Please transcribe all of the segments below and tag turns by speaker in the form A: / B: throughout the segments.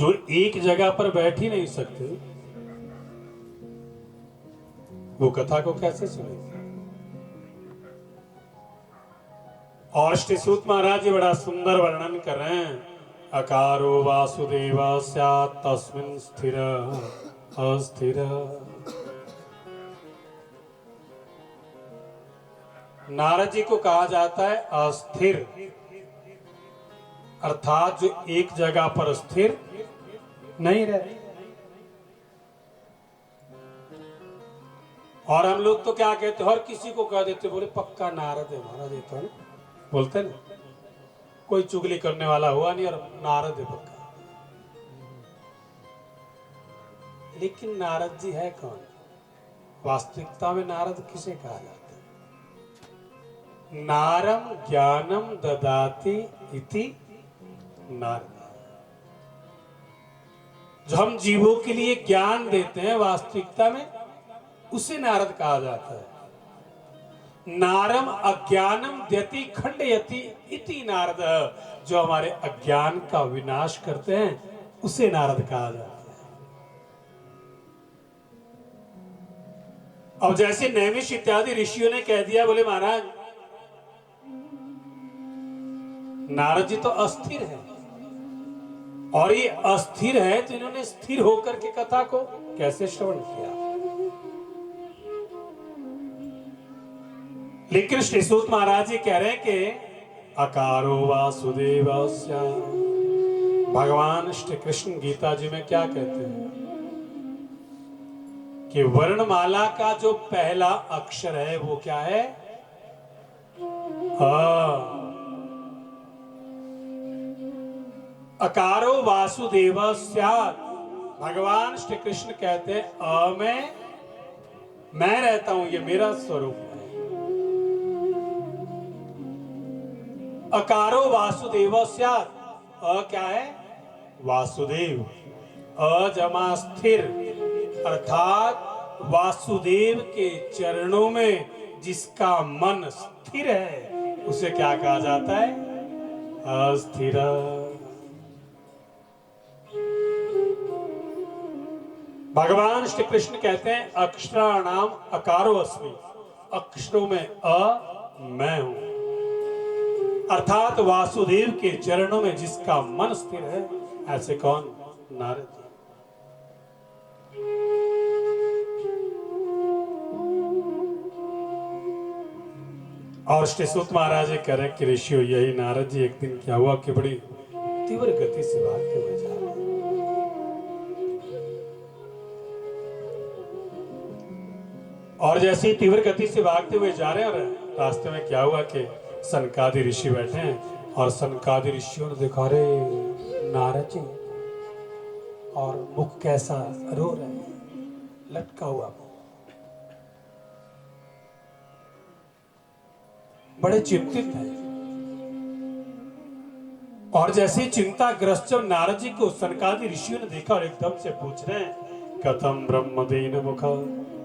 A: जो एक जगह पर बैठ ही नहीं सकते, वो कथा को कैसे सुनेंगे? और श्री सूत महाराज जी बड़ा सुंदर वर्णन कर रहे हैं। अकारो वासुदेव स्यात् तस्मिन् स्थिर अस्थिर। नारद जी को कहा जाता है अस्थिर, अर्थात जो एक जगह पर स्थिर नहीं रहते। और हम लोग तो क्या कहते, हर किसी को कह देते, बोले पक्का नारद है महाराज, ये तो है बोलते ना, कोई चुगली करने वाला हुआ नहीं और नारद है पक्का। लेकिन नारद जी है कौन? वास्तविकता में नारद किसे कहा जाता है? नारम ज्ञानम ददाति इति नारद। जो हम जीवों के लिए ज्ञान देते हैं, वास्तविकता में उसे नारद कहा जाता है। नारम अज्ञानम द्यति खंडयति इति नारद। जो हमारे अज्ञान का विनाश करते हैं, उसे नारद कहा जाता है। अब जैसे नैमिष इत्यादि ऋषियों ने कह दिया, बोले महाराज नारद जी तो अस्थिर है, और ये अस्थिर है तो इन्होंने स्थिर होकर के कथा को कैसे श्रवण किया? लेकिन श्री सूत महाराज जी कह रहे हैं कि अकारो वासुदेवस्य। भगवान श्री कृष्ण गीता जी में क्या कहते हैं कि वर्णमाला का जो पहला अक्षर है वो क्या है? अकारो वासुदेवस्य। भगवान श्री कृष्ण कहते हैं अ में मैं रहता हूं, ये मेरा स्वरूप है। अकारो वासुदेवस्य। अ क्या है? वासुदेव। अ जमा स्थिर, अर्थात वासुदेव के चरणों में जिसका मन स्थिर है, उसे क्या कहा जाता है? अस्थिर। भगवान श्री कृष्ण कहते हैं अक्षराणाम अकारो अस्मि। अक्षरों में अ मैं हूं, अर्थात वासुदेव के चरणों में जिसका मन स्थिर है। ऐसे कौन? नारद जी। और श्री सूत महाराज जी कह रहे कि ऋषियों, यही नारद जी एक दिन क्या हुआ कि बड़ी तीव्र गति से भागते हुए जा रहे हैं। और जैसे ही तीव्र गति से भागते हुए जा रहे हैं, और रास्ते में क्या हुआ कि सनकादि ऋषि बैठे हैं, और सनकादि ऋषियों ने देखा रे नारद जी, और मुख कैसा रो रहे हैं, लटका हुआ, बड़े चिंतित हैं। और जैसे चिंताग्रस्त जब नारद जी को सनकादि ऋषियों ने देखा, और एकदम से पूछ रहे हैं कथम ब्रह्मदेन मुख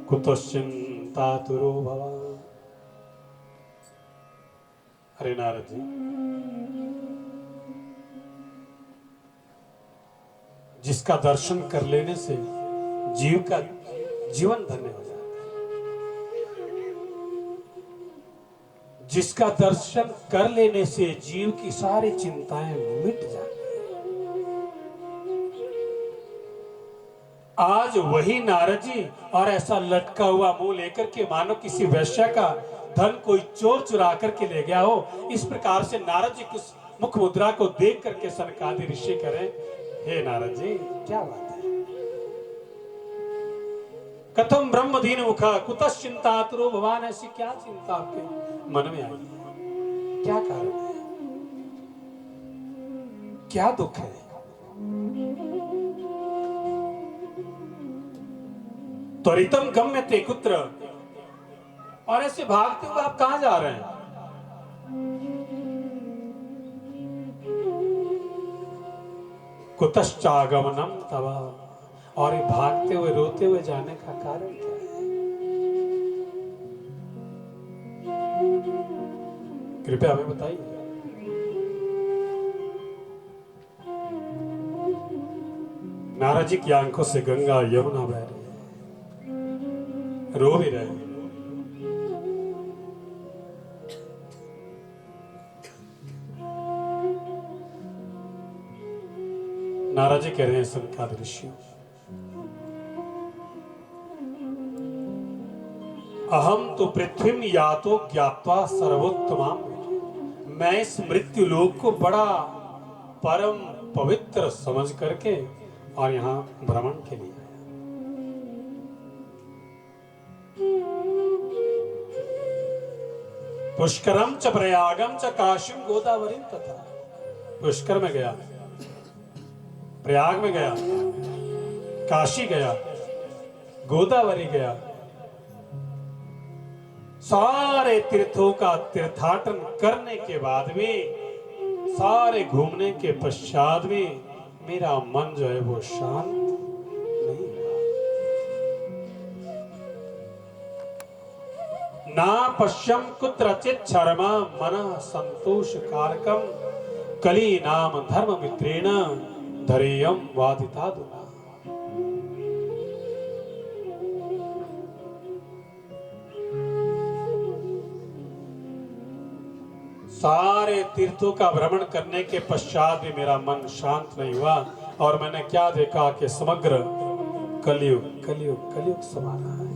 A: कुतश्चिंतातुरो भवान्। अरे नारद जी, जिसका दर्शन कर लेने से जीव का जीवन धन्य हो जाता है, जिसका दर्शन कर लेने से जीव की सारी चिंताएं मिट जाती हैं। आज वही नारद जी, और ऐसा लटका हुआ मुंह लेकर के मानो किसी वैश्य का धन कोई चोर चुरा करके ले गया हो, इस प्रकार से नारद जी की मुख मुद्रा को देख करके सनकादि ऋषि करें, हे नारद जी क्या बात है? कथम ब्रह्मदीन मुख कुतश्चिंतातुरो भवान्। ऐसी क्या चिंता आपके मन में आई है? क्या कारण है? क्या दुख है? त्वरितम गम्यते कुत्र। और ऐसे भागते हुए आप कहां जा रहे हैं? कुतश्चागमनम तव। और ये भागते हुए रोते हुए जाने का कारण क्या है? कृपया हमें बताइए। नारद जी की आंखों से गंगा यमुना बह रही है, रो भी रहे हैं। नारद जी कह रहे हैं सनकादिक ऋषियों, अहम तो पृथ्वी यातो ज्ञात्वा सर्वोत्तमा, मैं इस मृत्यु लोक को बड़ा परम पवित्र समझ करके और यहाँ भ्रमण के लिए आया। पुष्करम च प्रयागम च काशीम गोदावरी तथा, पुष्कर में गया, प्रयाग में गया, काशी गया, गोदावरी गया, सारे तीर्थों का तीर्थाटन करने के बाद भी, सारे घूमने के पश्चात भी मेरा मन जो है वो शांत नहीं हुआ। ना पश्यम कुत्रचित शर्मा मन संतोष कारकम कली नाम धर्म मित्रेण धरेयम वादिता दुना। सारे तीर्थों का भ्रमण करने के पश्चात भी मेरा मन शांत नहीं हुआ और मैंने क्या देखा कि समग्र कलयुग कलयुग कलयुग समा रहा है।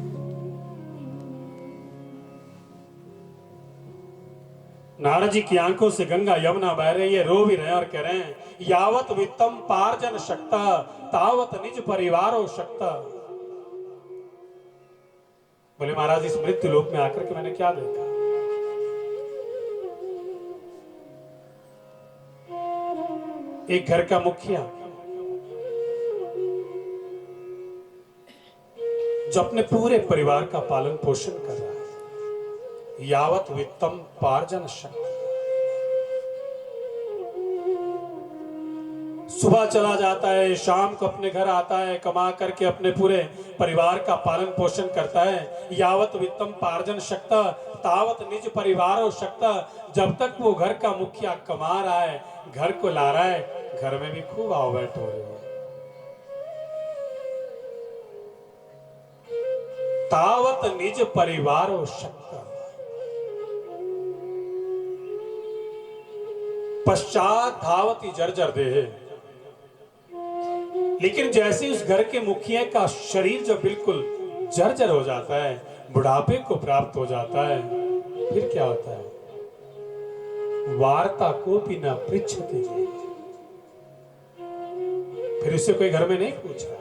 A: नारद जी की आंखों से गंगा यमुना बह रही है, रो भी रहे और कह रहे हैं यावत वित्तम पार्जन शक्ता तावत निज परिवारो शक्ता। बोले महाराज इस मृत्यु लोक में आकर के मैंने क्या देखा, एक घर का मुखिया जो अपने पूरे परिवार का पालन पोषण कर रहा है, यावत वित्तम पार्जन शक्ति, सुबह चला जाता है, शाम को अपने घर आता है, कमा करके अपने पूरे परिवार का पालन पोषण करता है। यावत वित्तम पार्जन शक्ता तावत निज परिवार शक्ता, जब तक वो घर का मुखिया कमा रहा है, घर को ला रहा है, घर में भी खूब आवट हो रही है। तावत निज परिवार शक्ता पश्चात धावती जर्जर देह। लेकिन जैसे उस घर के मुखिया का शरीर जो बिल्कुल जर्जर हो जाता है, बुढ़ापे को प्राप्त हो जाता है, फिर क्या होता है, वार्ता को भी न पृच्छति, फिर उससे कोई घर में नहीं पूछ रहा है।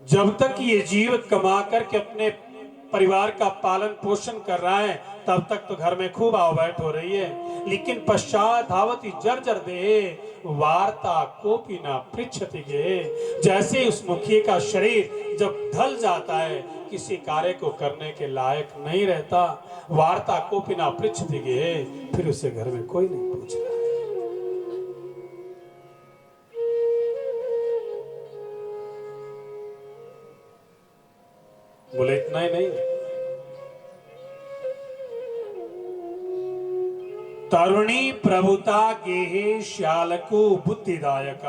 A: जब तक ये जीव कमा करके अपने परिवार का पालन पोषण कर रहा है, तब तक तो घर में खूब आवैट हो रही है। लेकिन पश्चात धावती जर्जर दे वार्ता कोपी ना पृच्छति गे, जैसे उस मुखिया का शरीर जब ढल जाता है, किसी कार्य को करने के लायक नहीं रहता, वार्ता कोपी ना पृच्छति गे, फिर उसे घर में कोई नहीं पूछ रहा है। बोले इतना ही नहीं, तरुणी प्रभुता गेहे श्यालको बुद्धिदायक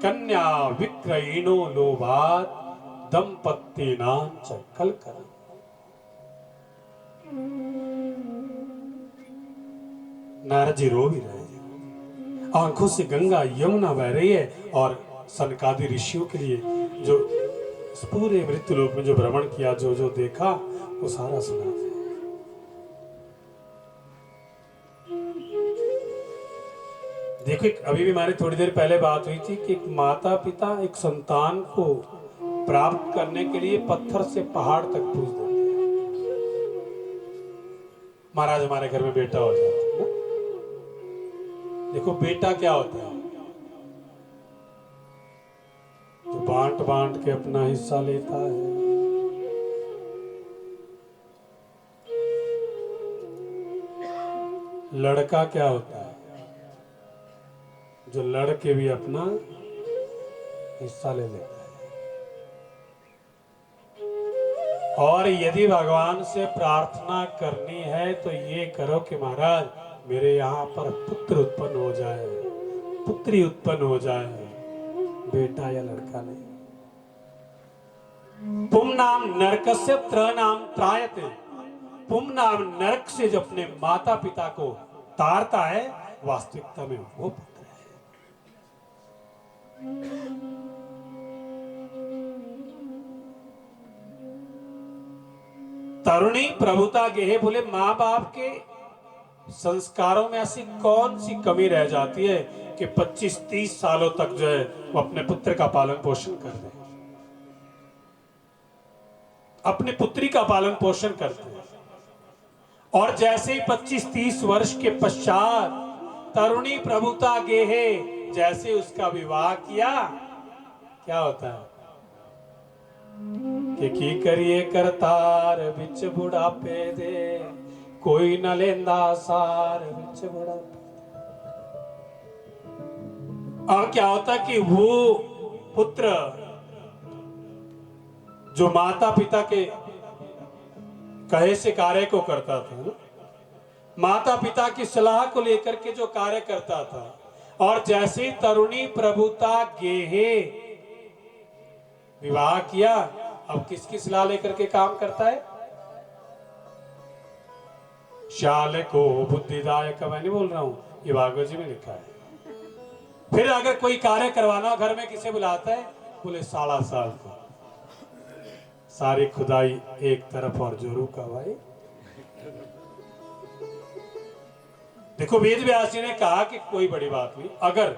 A: कन्या विक्रयिणो लोभात दंपत्ति नाम च कलकल। नारद जी रो भी रहे हैं, आंखों से गंगा यमुना बह रही है और सनकादि ऋषियों के लिए जो इस पूरे मृत्यु लोक में जो भ्रमण किया, जो जो देखा, वो सारा सुना है। देखो अभी भी हमारी थोड़ी देर पहले बात हुई थी कि एक माता पिता एक संतान को प्राप्त करने के लिए पत्थर से पहाड़ तक पूछ देते हैं। महाराज हमारे घर में बेटा हो जाता है ना, देखो बेटा क्या होता है, जो बांट बांट के अपना हिस्सा लेता है। लड़का क्या होता है, जो लड़के भी अपना हिस्सा ले लेता है। और यदि भगवान से प्रार्थना करनी है तो ये करो कि महाराज मेरे यहाँ पर पुत्र उत्पन्न हो जाए, पुत्री उत्पन्न हो जाए, बेटा या लड़का नहीं। पुम नाम नरकस्य त्रनाम त्रायते, पुम नाम नरक से जो अपने माता पिता को तारता है, वास्तविकता में वो पुत्र है। तरुणी प्रभुता गेहे, बोले माँ बाप के संस्कारों में ऐसी कौन सी कमी रह जाती है कि 25-30 सालों तक जो है वो अपने पुत्र का पालन पोषण कर रहे हैं, अपनी पुत्री का पालन पोषण करते हैं, और जैसे ही 25-30 वर्ष के पश्चात तरुणी प्रभुता गेहे, जैसे उसका विवाह किया, क्या होता है कि की करिए करतार बिच बुढ़ापे दे, कोई न लेंदा सार बिच बुढ़ापे। अब क्या होता कि वो पुत्र जो माता पिता के कहे से कार्य को करता था, माता पिता की सलाह को लेकर के जो कार्य करता था, और जैसे तरुणी प्रभुता गेहे विवाह किया, अब किसकी सलाह लेकर के काम करता है? शाल को बुद्धिदायक, मैं नहीं बोल रहा हूं, ये भागवत जी में लिखा है। फिर अगर कोई कार्य करवाना हो घर में, किसे बुलाता है? बोले 1.5 साल को, सारी खुदाई एक तरफ और जोरू का भाई। देखो वेद व्यास जी ने कहा कि कोई बड़ी बात नहीं, अगर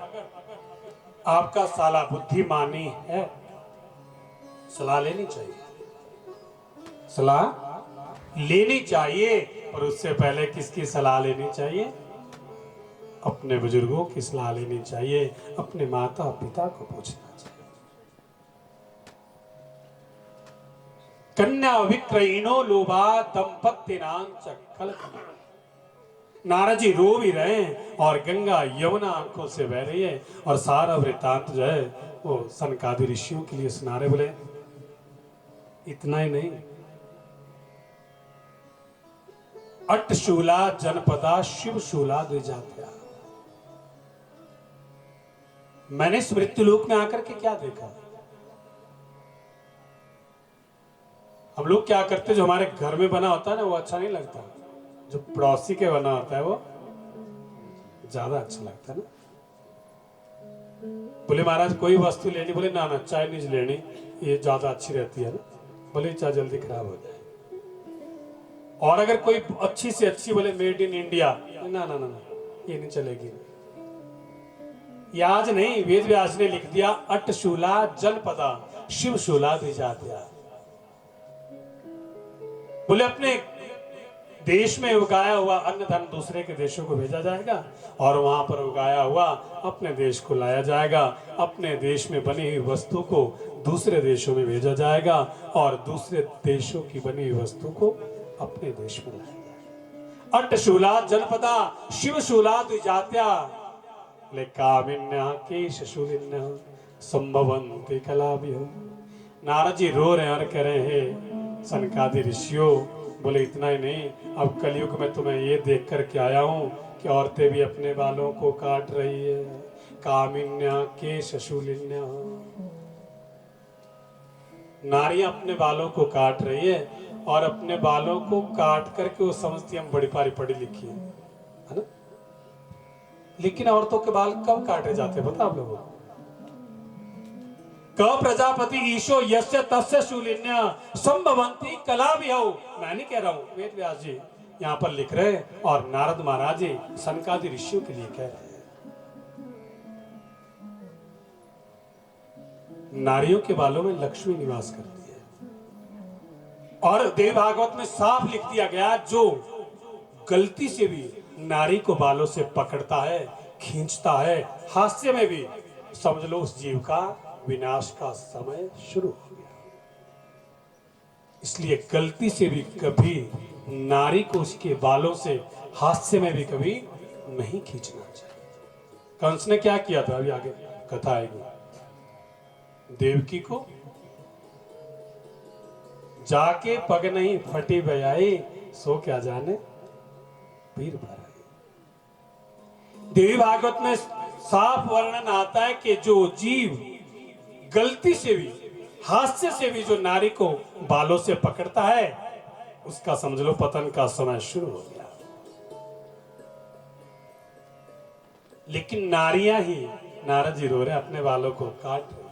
A: आपका साला बुद्धिमानी है, सलाह लेनी चाहिए, सलाह लेनी चाहिए। और उससे पहले किसकी सलाह लेनी चाहिए? अपने बुजुर्गों की सलाह लेनी चाहिए, अपने माता पिता को पूछना चाहिए। कन्या विक्रयिनो लोभा दंपत्तिनां च कलकम। नारद जी रो भी रहे हैं और गंगा यमुना आंखों से बह रही है, और सारा वृत्तांत जो है वो सनकादि ऋषियों के लिए सुना रहे। बोले इतना ही नहीं, अट्टशूला जनपदा शिवशूला द्विजात्या। मैंने इस मृत्युलोक में आकर के क्या देखा? हम लोग क्या करते, जो हमारे घर में बना होता है ना वो अच्छा नहीं लगता, जो पड़ोसी के बना होता है वो ज्यादा अच्छा लगता है ना। बोले महाराज कोई वस्तु लेनी, बोले ना ना चाइनीज लेनी, ये ज्यादा अच्छी रहती है ना। बोले चाहे जल्दी खराब हो जाए। और अगर कोई अच्छी से अच्छी, बोले मेड इन इंडिया, ना ना ना ये नहीं चलेगी। ये आज नहीं, वेद व्यास ने लिख दिया अट्टशूला जनपदा शिवशूला द्विजात्या। बोले अपने देश में उगाया हुआ अन्न धन दूसरे के देशों को भेजा जाएगा, और वहां पर उगाया हुआ अपने देश को लाया जाएगा। अपने देश में बनी हुई वस्तु को दूसरे देशों में भेजा जाएगा, और दूसरे देशों की बनी हुई वस्तु को अपने देश में लाया जाएगा। अट्टशूला जनपदा शिवशूला द्विजात्या। कामिन्या केशशूलिन्या संभवन्ति कलाभिः। नारद जी रो रहे हैं और कह रहे हैं सनकादि ऋषियों, बोले इतना ही नहीं, अब कलयुग में तुम्हें ये देख करके आया हूं कि औरतें भी अपने बालों को काट रही है। कामिन्या केशशूलिन्या, नारियां अपने बालों को काट रही है, और अपने बालों को काट करके वो समझती हम बड़ी पारी पढ़ी लिखी है ना। लेकिन औरतों के बाल कब काटे जाते हैं पता आप लोगों को? क प्रजापति ईशो यस्य तस्य शूलिन्या संभवन्ति कलाभिः। मैं नहीं कह रहा हूं, वेद व्यास जी यहाँ पर लिख रहे हैं, और नारद महाराज जी सनकादि ऋषियों के लिए कह रहे हैं। नारियों के बालों में लक्ष्मी निवास करती है, और देव भागवत में साफ लिख दिया गया, जो गलती से भी नारी को बालों से पकड़ता है, खींचता है, हास्य में भी, समझ लो उस जीव का विनाश का समय शुरू हो गया। इसलिए गलती से भी कभी नारी को उसके बालों से हास्य में भी कभी नहीं खींचना चाहिए। कंस ने क्या किया था, अभी आगे कथा आएगी। देवकी को जाके पग नहीं फटी बयाई, सो क्या जाने पीर भराई। देवी भागवत में साफ वर्णन आता है कि जो जीव गलती से भी, हास्य से भी जो नारी को बालों से पकड़ता है, उसका समझ लो पतन का समय शुरू हो गया। लेकिन नारियां ही, नारद जी रो रहे अपने बालों को काट रहे,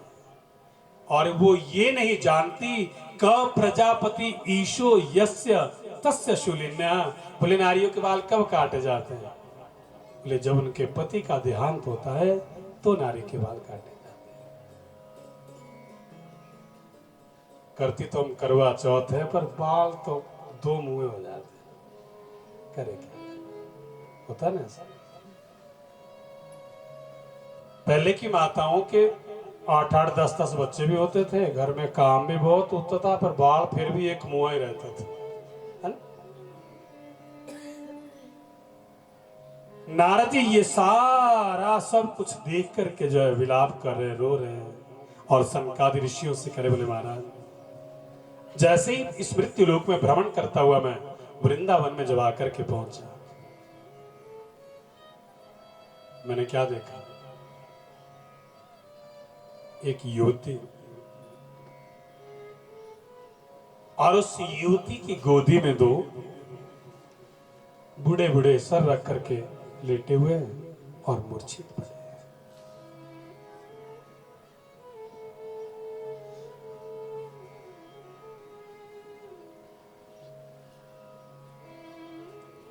A: और वो ये नहीं जानती क प्रजापति ईशो यस्य तस्य शूलिन्या। बोले नारियों के बाल कब काटे जाते हैं? बोले जब उनके पति का देहांत होता है तो नारी के बाल काटे जाते हैं। करती तो हम करवा चौथ है, पर बाल तो दो मुंह हो जाते हैं, करे क्या? होता ना ऐसा। पहले की माताओं के 8-8 10-10 बच्चे भी होते थे, घर में काम भी बहुत होता था, पर बाल फिर भी एक मुंह ही रहता था, है ना? नारद जी ये सारा सब कुछ देख करके जो है विलाप कर रहे, रो रहे हैं, और सनकादि ऋषियों से करे, बोले महाराज जैसे ही इस मृत्यु लोक में भ्रमण करता हुआ मैं वृंदावन में जब आकर के पहुंचा, मैंने क्या देखा? एक युवती, और उस युवती की गोदी में दो बूढ़े बूढ़े सर रख करके लेटे हुए हैं और मूर्छित पड़े हैं।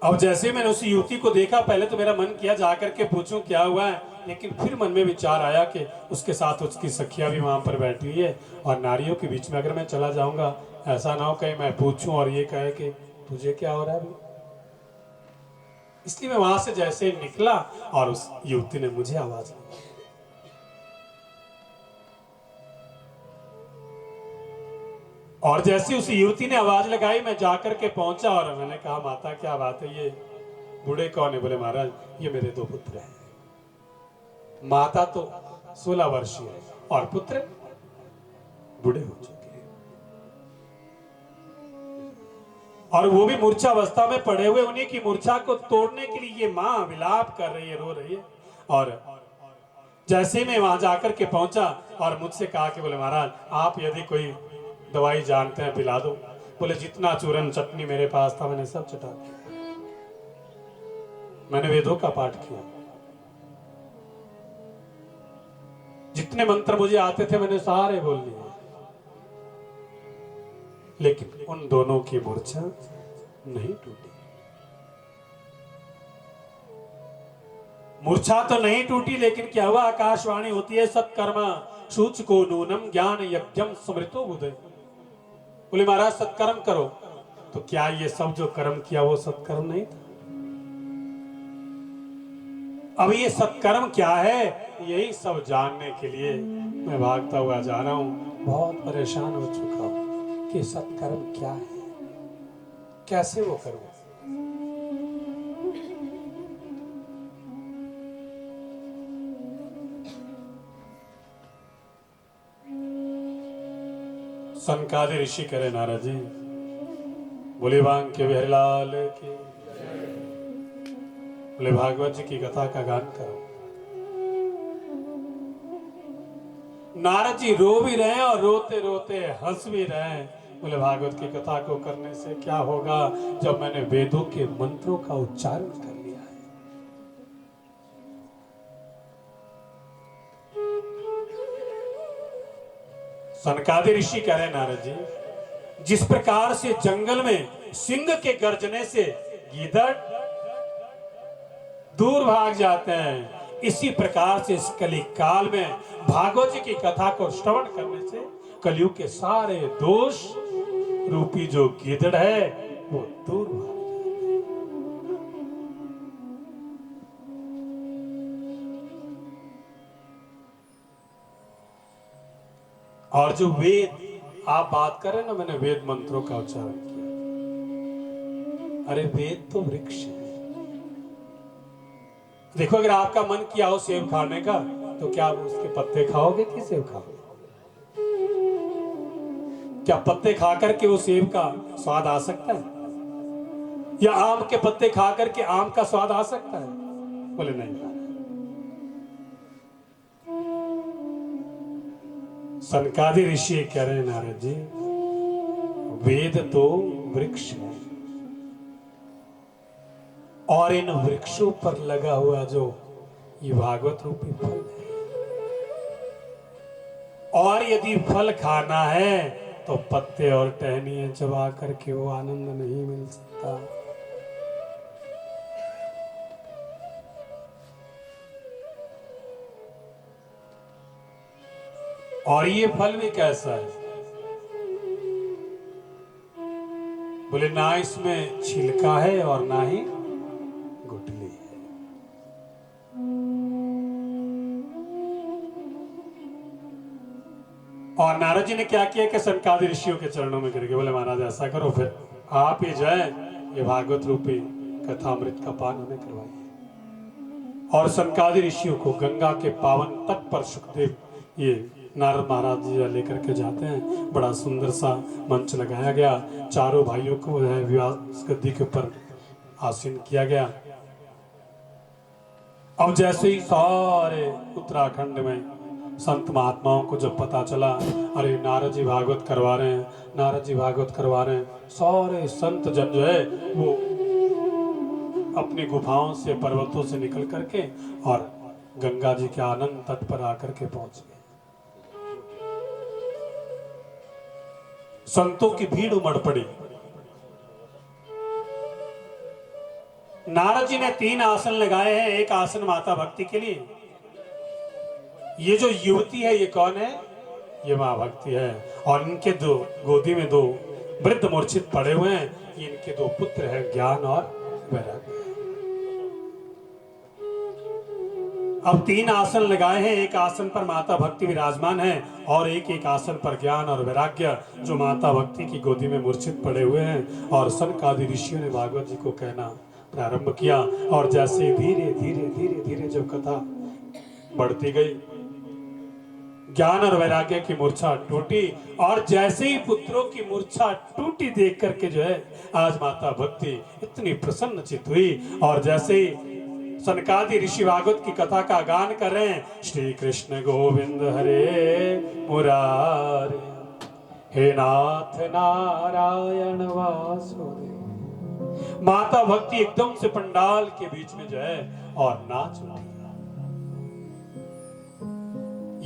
A: अब जैसे मैंने उस युवती को देखा, पहले तो मेरा मन किया जाकर के पूछूं क्या हुआ है, लेकिन फिर मन में विचार आया कि उसके साथ उसकी सखिया भी वहां पर बैठी हुई है, और नारियों के बीच में अगर मैं चला जाऊंगा, ऐसा ना हो कहीं मैं पूछूं और ये कहे कि तुझे क्या हो रहा है अभी। इसलिए मैं वहां से जैसे निकला और उस युवती ने मुझे आवाज दी, और जैसे उस युवती ने आवाज लगाई मैं जाकर के पहुंचा, और मैंने कहा माता क्या बात है, ये बूढ़े कौन है? बोले महाराज ये मेरे 2 पुत्र हैं। माता तो 16 वर्षीय है और पुत्र बूढ़े हो चुके हैं, और वो भी मूर्छा अवस्था में पड़े हुए। उन्हीं की मूर्छा को तोड़ने के लिए ये मां विलाप कर रही है, रो रही है। और जैसे मैं वहां जाकर के पहुंचा और मुझसे कहा कि बोले महाराज आप यदि कोई दवाई जानते हैं पिला दो। बोले जितना चूरन चटनी मेरे पास था मैंने सब चटा दिया, मैंने वेदों का पाठ किया, जितने मंत्र मुझे आते थे मैंने सारे बोल लिए, लेकिन उन दोनों की मूर्छा नहीं टूटी। मूर्छा तो नहीं टूटी, लेकिन क्या हुआ? आकाशवाणी होती है सत्कर्मा सूचको नूनम ज्ञान यज्ञम स्मृतो बुधे। बोले महाराज सत्कर्म करो, तो क्या ये सब जो कर्म किया वो सत्कर्म नहीं था? अब ये सत्कर्म क्या है, यही सब जानने के लिए मैं भागता हुआ जा रहा हूं। बहुत परेशान हो चुका हूं कि सत्कर्म क्या है, कैसे वो करूं। सनकादि ऋषि करे नारद जी, बोले बांग के बिहारीलाल की, बोले भागवत जी की कथा का गान करो। नारद जी रो भी रहे और रोते रोते हंस भी रहे। बोले भागवत की कथा को करने से क्या होगा जब मैंने वेदों के मंत्रों का उच्चारण कर लिया है। सनकादि ऋषि कह रहे नारद जी, जिस प्रकार से जंगल में सिंह के गर्जने से गीदड़ दूर भाग जाते हैं, इसी प्रकार से इस कली काल में भागवत जी की कथा को श्रवण करने से कलयुग के सारे दोष रूपी जो गीदड़ है वो दूर भाग जाते हैं। और जो वेद आप बात कर रहे हैं ना, मैंने वेद मंत्रों का उच्चारण किया। अरे वेद तो वृक्ष है। देखो अगर आपका मन किया हो सेब खाने का, तो क्या आप उसके पत्ते खाओगे कि सेब खाओगे? क्या पत्ते खा करके वो सेब का स्वाद आ सकता है? या आम के पत्ते खा करके आम का स्वाद आ सकता है? बोले नहीं। सनकादि ऋषि कह रहे हैं नारद जी, वेद तो वृक्ष है और इन वृक्षों पर लगा हुआ जो ये भागवत रूपी फल है, और यदि फल खाना है तो पत्ते और टहनियां चबा करके वो आनंद नहीं मिल सकता। और ये फल भी कैसा है? बोले ना इसमें छिलका है और ना ही गुठली है। और नारद जी ने क्या किया कि सनकादि ऋषियों के चरणों में गिर गए। बोले महाराज ऐसा करो, फिर आप ही जाए ये भागवत रूपी कथामृत का पान हमें करवाइए। और सनकादि ऋषियों को गंगा के पावन तट पर सुखदेव ये नारद महाराज जी लेकर के जाते हैं। बड़ा सुंदर सा मंच लगाया गया, चारों भाइयों को विवाह गद्दी के ऊपर आसीन किया गया। अब जैसे ही सारे उत्तराखंड में संत महात्माओं को जब पता चला, अरे नारद जी भागवत करवा रहे हैं, नारद जी भागवत करवा रहे हैं, सारे संत जन जो है वो अपनी गुफाओं से पर्वतों से निकल करके और गंगा जी के आनंद तट पर आकर के पहुंच गए। संतों की भीड़ उमड़ पड़ी। नारद जी ने 3 आसन लगाए हैं। एक आसन माता भक्ति के लिए। ये जो युवती है ये कौन है? ये मां भक्ति है। और इनके दो गोदी में 2 वृद्ध मूर्छित पड़े हुए हैं। ये इनके 2 पुत्र हैं, ज्ञान और वैराग्य। अब 3 आसन लगाए हैं। एक आसन पर माता भक्ति विराजमान है और एक आसन पर ज्ञान और वैराग्य जो माता भक्ति की गोदी में मूर्छित पड़े हुए हैं। और सनकादि ऋषियों ने भागवत जी को कहना प्रारंभ किया। और जैसे धीरे धीरे धीरे धीरे जो कथा बढ़ती गई, ज्ञान और वैराग्य की मूर्छा टूटी। और जैसे ही पुत्रों की मूर्छा टूटी देख करके जो है आज माता भक्ति इतनी प्रसन्न चित्त हुई। और जैसे ही सनकादि ऋषि भागवत की कथा का गान कर रहे हैं, श्री कृष्ण गोविंद हरे मुरारे, हे नाथ नारायण वासुदेव, माता भक्ति एकदम से पंडाल के बीच में जो है और नाच उठी।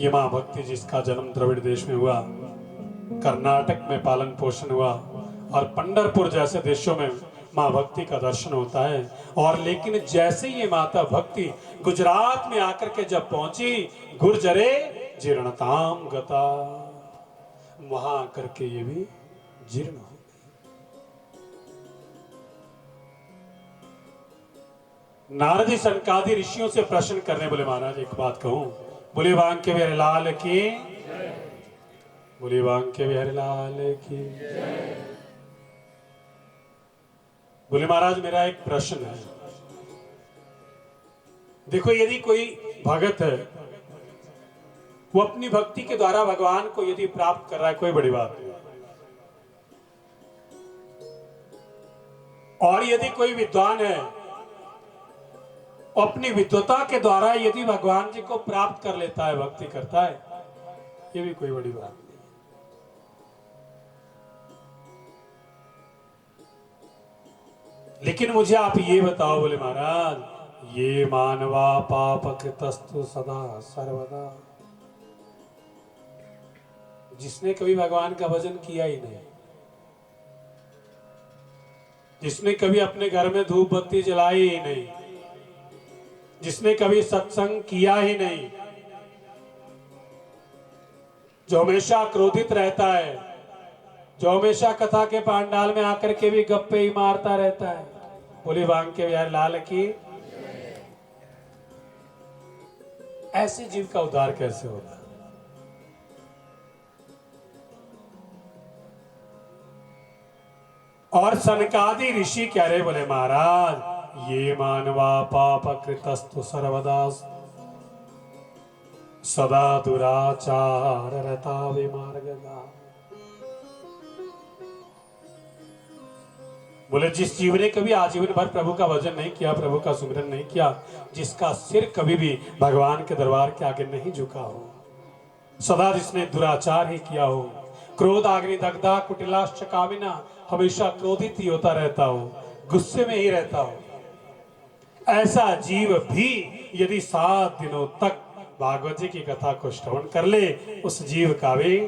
A: ये मां भक्ति जिसका जन्म द्रविड़ देश में हुआ, कर्नाटक में पालन पोषण हुआ और पंढरपुर जैसे देशों में मां भक्ति का दर्शन होता है। और लेकिन जैसे ये माता भक्ति गुजरात में आकर के जब पहुंची, गुर्जरे जीर्णताम गता, वहां आकर के ये भी जीर्ण हो गई। नारद जी सनकादि ऋषियों से प्रश्न करने, बोले महाराज एक बात कहूं, बोले वांके बिहारी लाल की, बोले वांके बिहारी लाल की। बोले महाराज मेरा एक प्रश्न है। देखो यदि कोई भगत है, वो अपनी भक्ति के द्वारा भगवान को यदि प्राप्त कर रहा है, कोई बड़ी बात नहीं। और यदि कोई विद्वान है, अपनी विद्वता के द्वारा यदि भगवान जी को प्राप्त कर लेता है, भक्ति करता है, ये भी कोई बड़ी बात नहीं। लेकिन मुझे आप ये बताओ, बोले महाराज, ये मानवा पाप कृतस्तु सदा सर्वदा, जिसने कभी भगवान का भजन किया ही नहीं, जिसने कभी अपने घर में धूप बत्ती जलाई ही नहीं, जिसने कभी सत्संग किया ही नहीं, जो हमेशा क्रोधित रहता है, जो हमेशा कथा के पांडाल में आकर के भी गप्पे ही मारता रहता है, बोले वांके बिहारी लाल की। ऐसे जीव का उद्धार कैसे होगा? और सनकादि ऋषि कह रहे, बोले महाराज ये मानवा पाप कृतस्तु सर्वदा सदा दुराचार रता विमार्गदा। बोले जिस जीव ने कभी आजीवन भर प्रभु का भजन नहीं किया, प्रभु का सुमिरन नहीं किया, जिसका सिर कभी भी भगवान के दरबार के आगे नहीं झुका हो, सदा जिसने दुराचार ही किया हो, क्रोध अग्नि दग्धा कुटिलाश्च कामिना, हमेशा क्रोधित ही होता रहता हो, गुस्से में ही रहता हो, ऐसा जीव भी यदि 7 दिनों तक भागवत जी की कथा को श्रवण कर ले, उस जीव का भी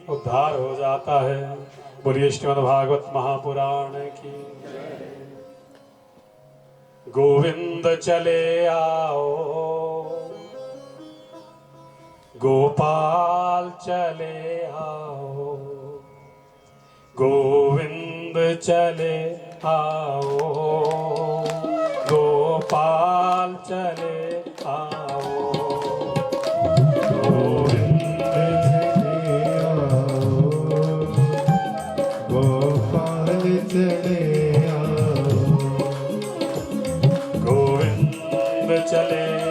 A: उद्धार हो जाता है। बोलिए श्रीमद् भागवत महापुराण की। गोविंद चले आओ, गोपाल चले आओ, गोविंद चले आओ, गोपाल चले आओ, गोविंद चले आओ, गोपाल चले आओ, गोविंद चले